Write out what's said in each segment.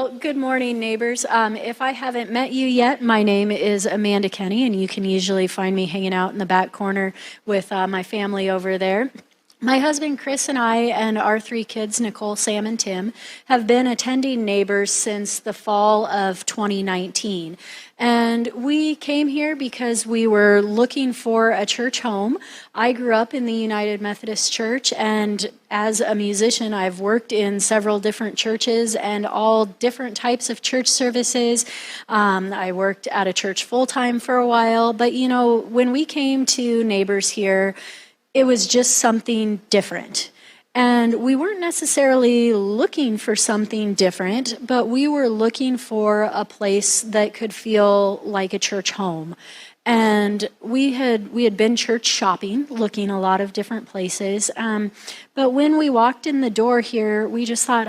Well, good morning, neighbors. If I haven't met you yet, my name is Amanda Kenny, and you can usually find me hanging out in the back corner with my family over there. My husband Chris and I and our three kids, Nicole, Sam, and Tim, have been attending Neighbors since the fall of 2019. And we came here because we were looking for a church home. I grew up in the United Methodist Church, and as a musician, I've worked in several different churches and all different types of church services. I worked at a church full-time for a while, but when we came to Neighbors here, it was just something different. And we weren't necessarily looking for something different, but we were looking for a place that could feel like a church home. And we had been church shopping, looking a lot of different places. But when we walked in the door here, we just thought,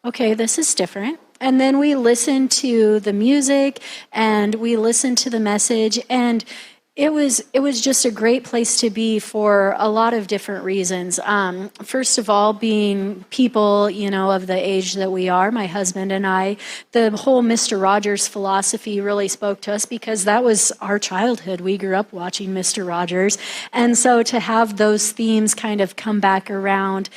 okay, this is different. And then we listened to the music and we listened to the message, and it was just a great place to be for a lot of different reasons. First of all, being people, of the age that we are, my husband and I, the whole Mr. Rogers philosophy really spoke to us because that was our childhood. We grew up watching Mr. Rogers. And so to have those themes kind of come back around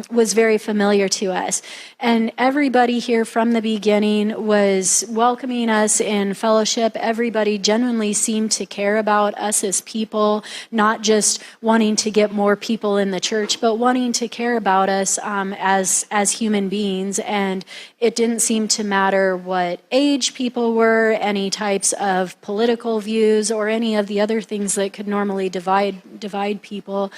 was very familiar to us. And everybody here from the beginning was welcoming us in fellowship. Everybody genuinely seemed to care about us as people, not just wanting to get more people in the church, but wanting to care about us as human beings. And it didn't seem to matter what age people were, any types of political views, or any of the other things that could normally divide people.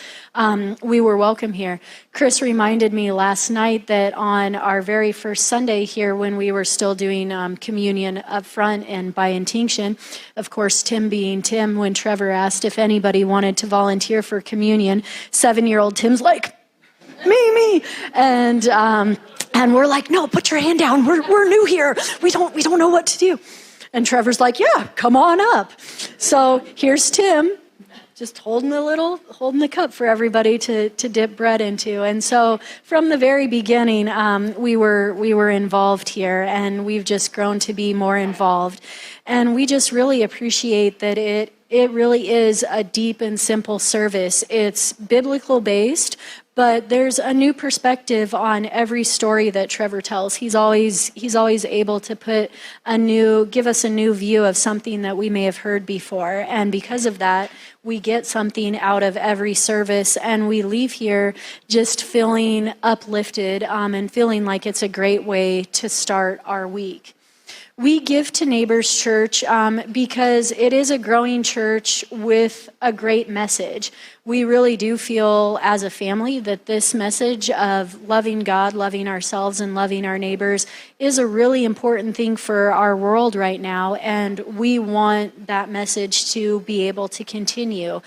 We were welcome here. Chris reminded me last night that on our very first Sunday here, when we were still doing communion up front and by intinction, of course, Tim being Tim, when Trevor asked if anybody wanted to volunteer for communion, 7-year-old Tim's like, me. And we're like, no, put your hand down. We're new here. We don't know what to do. And Trevor's like, yeah, come on up. So here's Tim, just holding the cup for everybody to dip bread into. And so from the very beginning, we were involved here, and we've just grown to be more involved. And we just really appreciate that it really is a deep and simple service. It's biblical based, but there's a new perspective on every story that Trevor tells. He's always able to give us a new view of something that we may have heard before. And because of that, we get something out of every service, and we leave here just feeling uplifted and feeling like it's a great way to start our week. We give to Neighbors Church because it is a growing church with a great message. We really do feel as a family that this message of loving God, loving ourselves, and loving our neighbors is a really important thing for our world right now, and we want that message to be able to continue.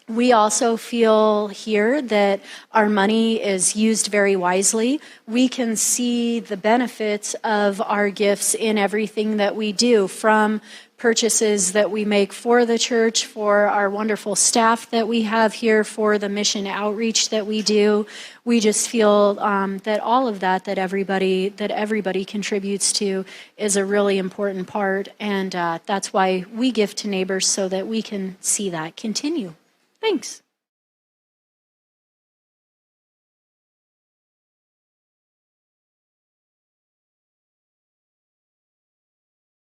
We also feel here that our money is used very wisely. We can see the benefits of our gifts in everything that we do, from purchases that we make for the church, for our wonderful staff that we have here, for the mission outreach that we do. We just feel that all of that everybody contributes to is a really important part, and that's why we give to Neighbors, so that we can see that continue. Thanks.